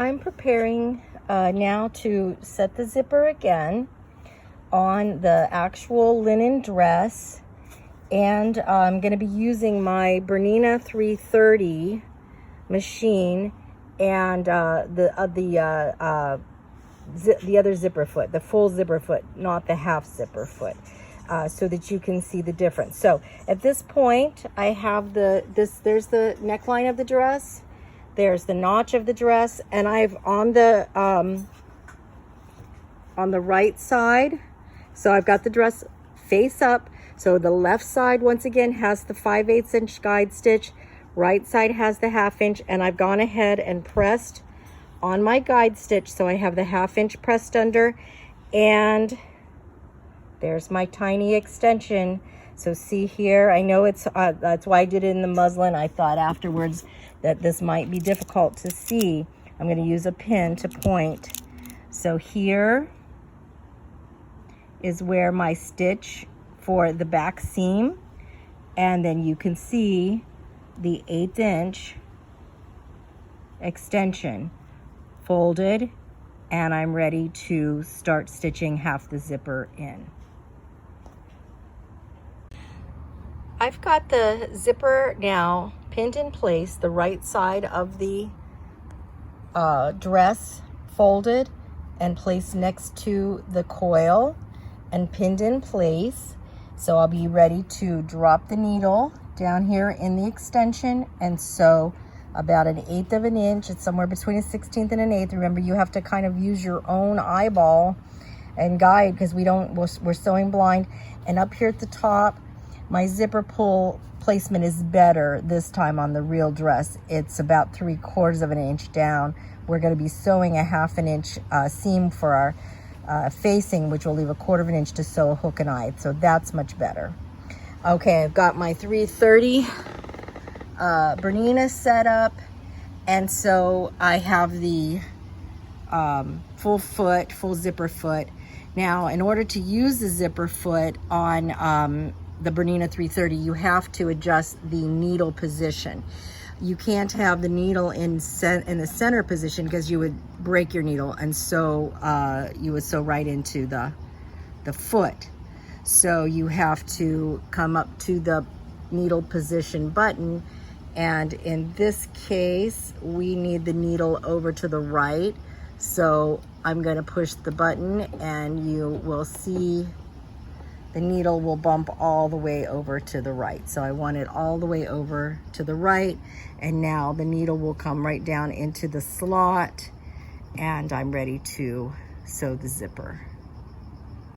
I'm preparing now to set the zipper again on the actual linen dress, and I'm going to be using my Bernina 330 machine and the other zipper foot, the full zipper foot, not the half zipper foot, so that you can see the difference. So at this point, I have there's the neckline of the dress, there's the notch of the dress, and I've on the right side, so I've got the dress face up. So the left side, once again, has the 5/8 inch guide stitch. Right side has the 1/2 inch, and I've gone ahead and pressed on my guide stitch. So I have the 1/2 inch pressed under, and there's my tiny extension. So see here, I know it's, that's why I did it in the muslin. I thought afterwards that this might be difficult to see. I'm gonna use a pin to point. So here is where my stitch for the back seam, and then you can see the 1/8 inch extension folded, and I'm ready to start stitching half the zipper in. I've got the zipper now pinned in place, the right side of the dress folded and placed next to the coil and pinned in place. So I'll be ready to drop the needle down here in the extension and sew about 1/8 of an inch. It's somewhere between a 1/16 and an 1/8. Remember, you have to kind of use your own eyeball and guide, because we're sewing blind. And up here at the top, my zipper pull placement is better this time on the real dress. It's about 3/4 of an inch down. We're going to be sewing a 1/2 inch seam for our facing, which will leave 1/4 of an inch to sew a hook and eye. So that's much better. Okay, I've got my 330 Bernina set up, and so I have the full zipper foot. Now, in order to use the zipper foot on the Bernina 330, you have to adjust the needle position. You can't have the needle in the center position, because you would break your needle, and so you would sew right into the foot. So you have to come up to the needle position button, and in this case we need the needle over to the right. So I'm going to push the button, and you will see the needle will bump all the way over to the right. So I want it all the way over to the right, and now the needle will come right down into the slot, and I'm ready to sew the zipper.